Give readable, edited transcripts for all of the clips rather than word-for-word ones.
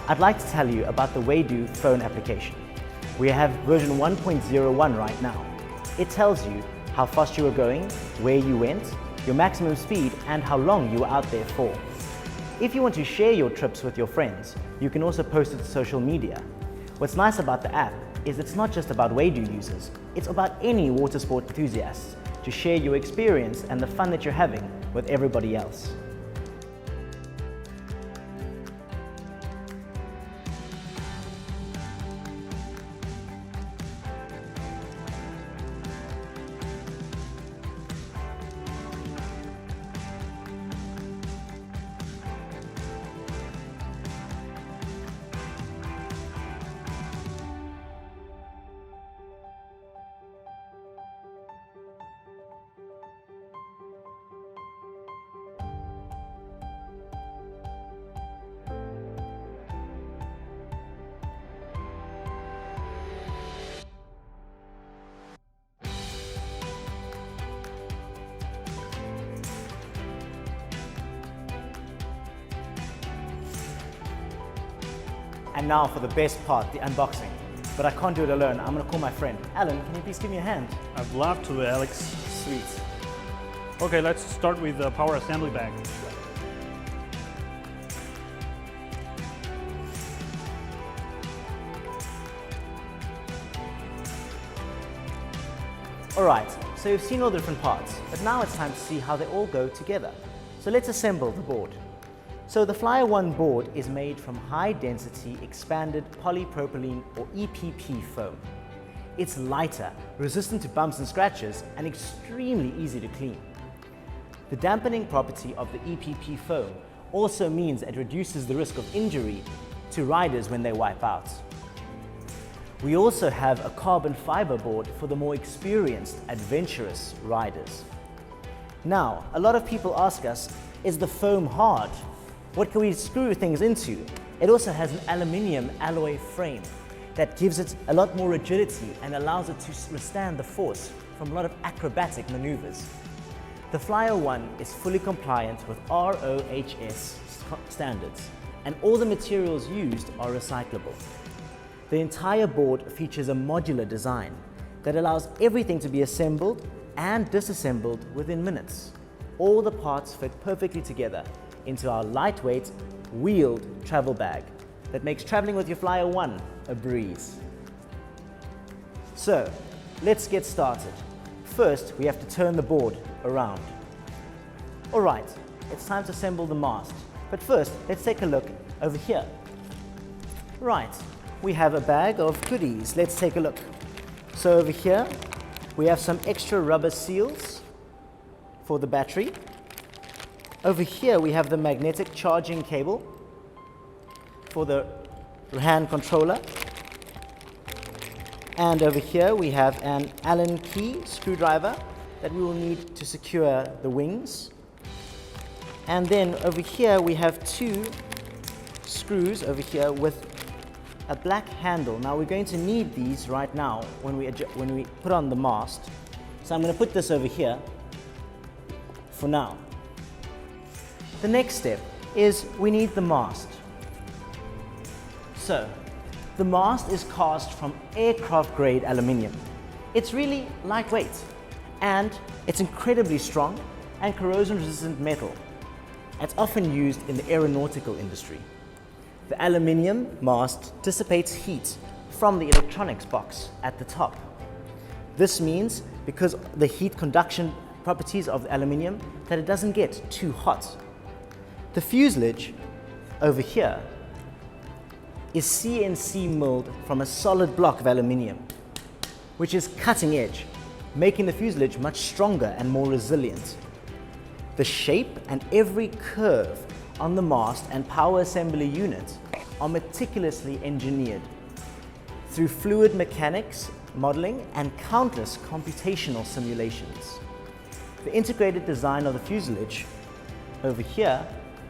I'd like to tell you about the Waydoo phone application. We have version 1.01 right now. It tells you how fast you were going, where you went, your maximum speed, and how long you were out there for. If you want to share your trips with your friends, you can also post it to social media. What's nice about the app is it's not just about Waydoo users, it's about any water sport enthusiasts to share your experience and the fun that you're having with everybody else. And now for the best part, the unboxing. But I can't do it alone. I'm gonna call my friend. Alan, can you please give me a hand? I'd love to, Alex. Sweet. Okay, let's start with the power assembly bag. All right, so you've seen all the different parts, but now it's time to see how they all go together. So let's assemble the board. So the Flyer ONE board is made from high-density expanded polypropylene or EPP foam. It's lighter, resistant to bumps and scratches, and extremely easy to clean. The dampening property of the EPP foam also means it reduces the risk of injury to riders when they wipe out. We also have a carbon fiber board for the more experienced, adventurous riders. Now, a lot of people ask us, is the foam hard? What can we screw things into? It also has an aluminium alloy frame that gives it a lot more rigidity and allows it to withstand the force from a lot of acrobatic maneuvers. The Flyer ONE is fully compliant with RoHS standards, and all the materials used are recyclable. The entire board features a modular design that allows everything to be assembled and disassembled within minutes. All the parts fit perfectly together into our lightweight, wheeled travel bag that makes traveling with your Flyer ONE a breeze. So, let's get started. First, we have to turn the board around. All right, it's time to assemble the mast. But first, let's take a look over here. Right, we have a bag of goodies. Let's take a look. So over here, we have some extra rubber seals for the battery. Over here, we have the magnetic charging cable for the hand controller. And over here, we have an Allen key screwdriver that we will need to secure the wings. And then over here, we have two screws over here with a black handle. Now we're going to need these right now when we put on the mast. So I'm going to put this over here for now. The next step is we need the mast. So the mast is cast from aircraft grade aluminium. It's really lightweight and it's incredibly strong and corrosion resistant metal. It's often used in the aeronautical industry. The aluminium mast dissipates heat from the electronics box at the top. This means, because the heat conduction properties of the aluminium, that it doesn't get too hot. The fuselage over here is CNC milled from a solid block of aluminium, which is cutting edge, making the fuselage much stronger and more resilient. The shape and every curve on the mast and power assembly unit are meticulously engineered through fluid mechanics modeling and countless computational simulations. The integrated design of the fuselage over here,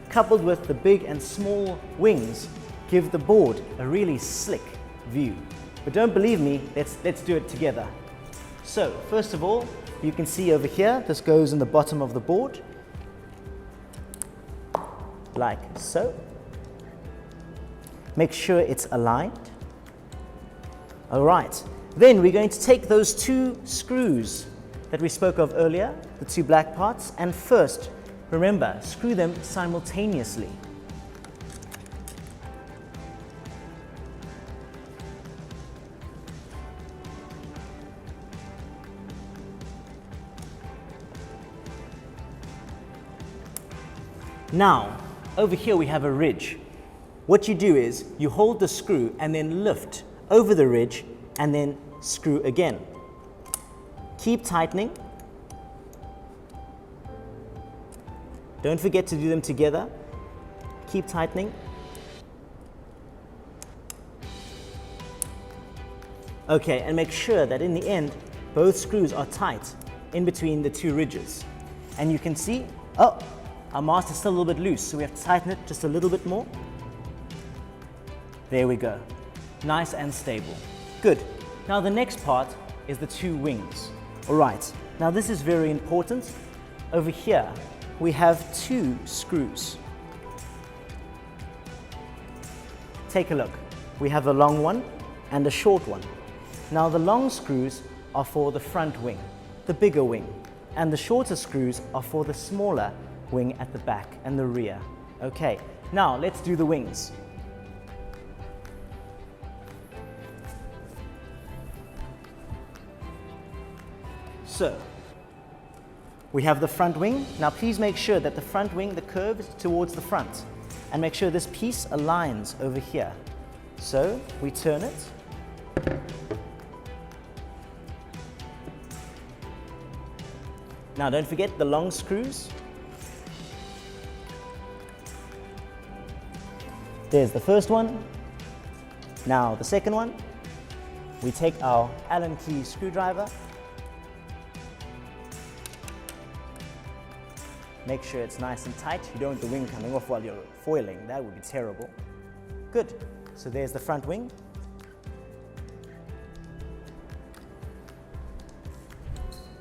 coupled with the big and small wings, give the board a really slick view. But don't believe me, let's do it together. So first of all, you can see over here, this goes in the bottom of the board, like so. Make sure it's aligned. All right, then we're going to take those two screws that we spoke of earlier, the two black parts, and first, remember, screw them simultaneously. Now, over here we have a ridge. What you do is you hold the screw and then lift over the ridge and then screw again. Keep tightening. Don't forget to do them together. Keep tightening. Okay, and make sure that in the end, both screws are tight in between the two ridges. And you can see, oh, our mast is still a little bit loose, so we have to tighten it just a little bit more. There we go. Nice and stable. Good. Now the next part is the two wings. All right, now this is very important. Over here, we have two screws. Take a look. We have a long one and a short one. Now the long screws are for the front wing, the bigger wing, and the shorter screws are for the smaller wing at the back and the rear. Okay, now let's do the wings. So, we have the front wing. Now please make sure that the front wing, the curve is towards the front, and make sure this piece aligns over here. So, we turn it. Now don't forget the long screws. There's the first one. Now the second one. We take our Allen key screwdriver. Make sure it's nice and tight. You don't want the wing coming off while you're foiling. That would be terrible. Good. So there's the front wing.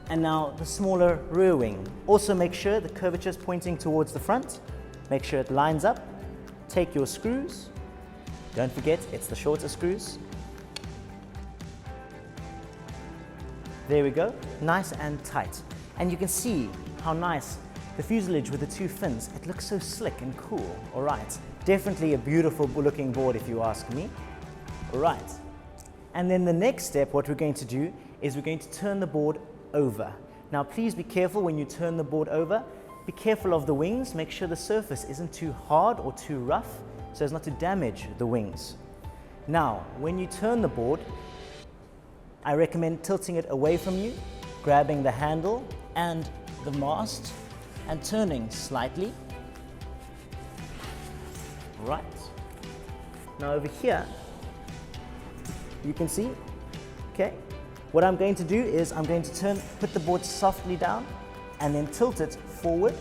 And now the smaller rear wing. Also make sure the curvature is pointing towards the front. Make sure it lines up. Take your screws. Don't forget, it's the shorter screws. There we go. Nice and tight. And you can see how nice the fuselage with the two fins, it looks so slick and cool. All right, definitely a beautiful looking board if you ask me. All right, and then the next step, what we're going to do is we're going to turn the board over. Now please be careful when you turn the board over. Be careful of the wings. Make sure the surface isn't too hard or too rough so as not to damage the wings. Now, when you turn the board, I recommend tilting it away from you, grabbing the handle and the mast, and turning slightly. Right. Now over here, you can see, okay, what I'm going to do is I'm going to put the board softly down and then tilt it forward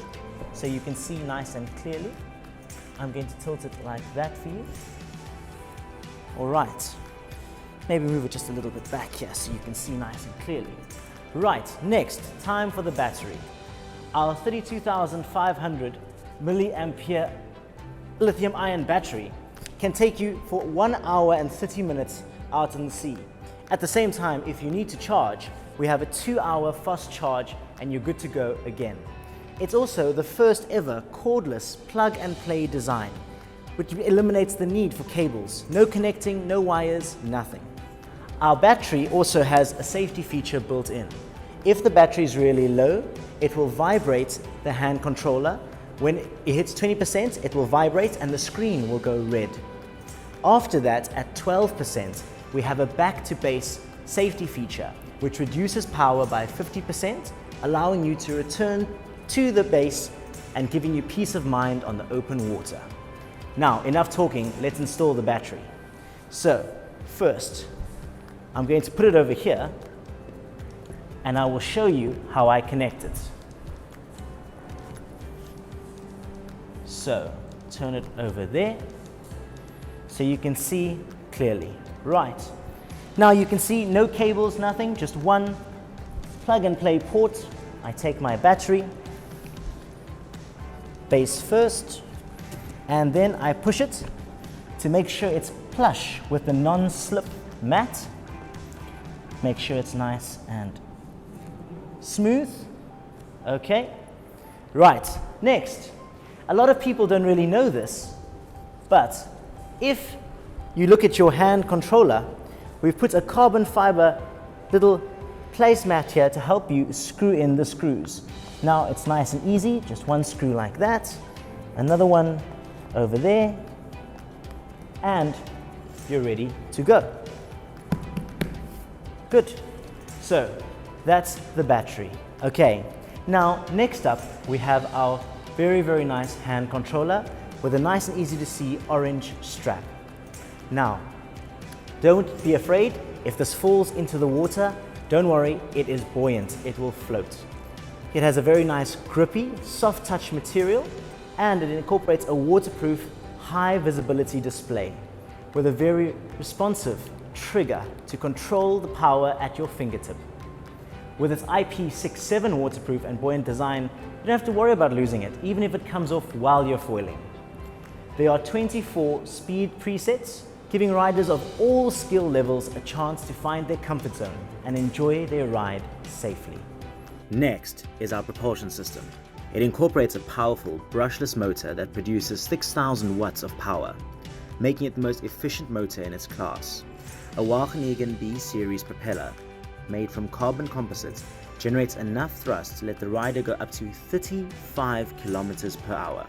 so you can see nice and clearly. I'm going to tilt it like that for you. All right. Maybe move it just a little bit back here so you can see nice and clearly. Right, next, time for the battery. Our 32,500 milliampere lithium ion battery can take you for 1 hour and 30 minutes out in the sea. At the same time, if you need to charge, we have a 2-hour fast charge and you're good to go again. It's also the first ever cordless plug and play design, which eliminates the need for cables. No connecting, no wires, nothing. Our battery also has a safety feature built in. If the battery is really low, it will vibrate the hand controller. When it hits 20%, it will vibrate and the screen will go red. After that, at 12%, we have a back-to-base safety feature, which reduces power by 50%, allowing you to return to the base and giving you peace of mind on the open water. Now, enough talking, let's install the battery. So, first, I'm going to put it over here and I will show you how I connect it. So, turn it over there so you can see clearly. Right. Now you can see no cables, nothing, just one plug and play port. I take my battery, base first, and then I push it to make sure it's plush with the non-slip mat. Make sure it's nice and smooth. Okay, right, next. A lot of people don't really know this, but if you look at your hand controller, we've put a carbon fiber little placemat here to help you screw in the screws. Now it's nice and easy, just one screw like that, another one over there, and you're ready to go. Good. So that's the battery. Okay, now next up we have our very, very nice hand controller with a nice and easy to see orange strap. Now, don't be afraid if this falls into the water. Don't worry, it is buoyant, it will float. It has a very nice grippy, soft touch material, and it incorporates a waterproof, high visibility display with a very responsive trigger to control the power at your fingertip. With its IP67 waterproof and buoyant design, you don't have to worry about losing it, even if it comes off while you're foiling. There are 24 speed presets, giving riders of all skill levels a chance to find their comfort zone and enjoy their ride safely. Next is our propulsion system. It incorporates a powerful brushless motor that produces 6,000 watts of power, making it the most efficient motor in its class. A Wageningen B-series propeller made from carbon composites generates enough thrust to let the rider go up to 35 kilometers per hour.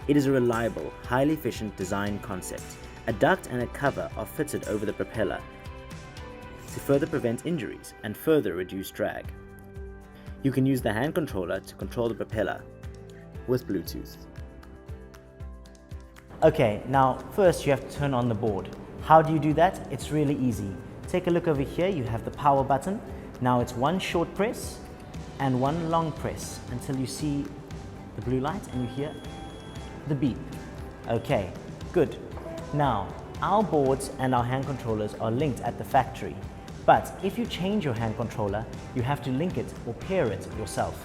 It is a reliable, highly efficient design concept. A duct and a cover are fitted over the propeller to further prevent injuries and further reduce drag. You can use the hand controller to control the propeller with Bluetooth. Okay, now first you have to turn on the board. How do you do that? It's really easy. Take a look over here, you have the power button. Now it's one short press and one long press until you see the blue light and you hear the beep. Okay, good. Now, our boards and our hand controllers are linked at the factory, but if you change your hand controller, you have to link it or pair it yourself.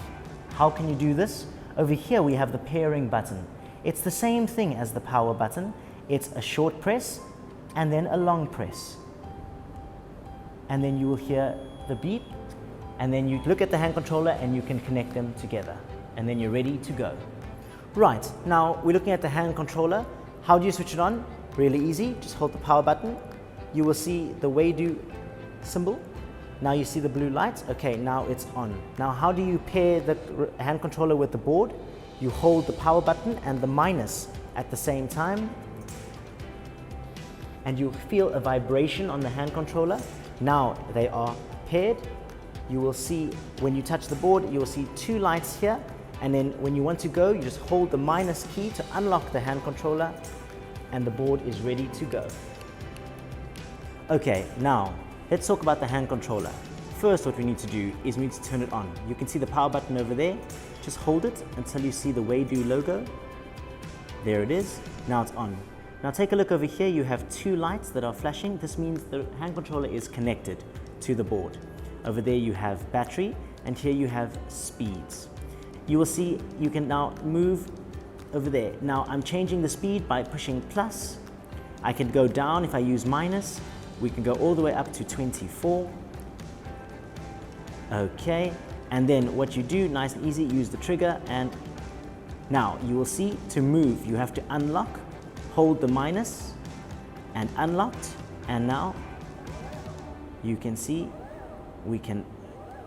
How can you do this? Over here we have the pairing button. It's the same thing as the power button. It's a short press and then a long press. And then you will hear the beep, and then you look at the hand controller and you can connect them together, and then you're ready to go. Right, now we're looking at the hand controller. How do you switch it on? Really easy, just hold the power button. You will see the Waydoo symbol. Now you see the blue light. Okay, now it's on. Now how do you pair the hand controller with the board? You hold the power button and the minus at the same time, and you feel a vibration on the hand controller. Now they are paired. You will see when you touch the board, you will see two lights here, and then when you want to go, you just hold the minus key to unlock the hand controller, and the board is ready to go. Okay, now let's talk about the hand controller. First, what we need to do is we need to turn it on. You can see the power button over there. Just hold it until you see the Waydoo logo. There it is. Now it's on. Now take a look over here. You have two lights that are flashing. This means the hand controller is connected to the board. Over there you have battery, and here you have speeds. You will see you can now move over there. Now I'm changing the speed by pushing plus. I can go down if I use minus. We can go all the way up to 24. Okay, and then what you do, nice and easy, use the trigger, and now you will see to move you have to unlock, hold the minus and unlocked, and now you can see we can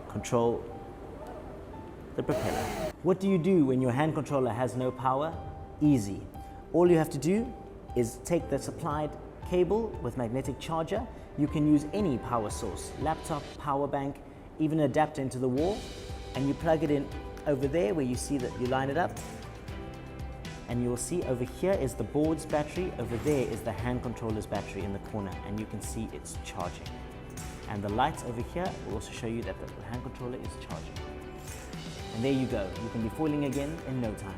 control the propeller. What do you do when your hand controller has no power? Easy. All you have to do is take the supplied cable with magnetic charger. You can use any power source, laptop, power bank, even an adapter into the wall, and you plug it in over there where you see that you line it up, and you will see over here is the board's battery, over there is the hand controller's battery in the corner, and you can see it's charging. And the lights over here will also show you that the hand controller is charging. And there you go, you can be foiling again in no time.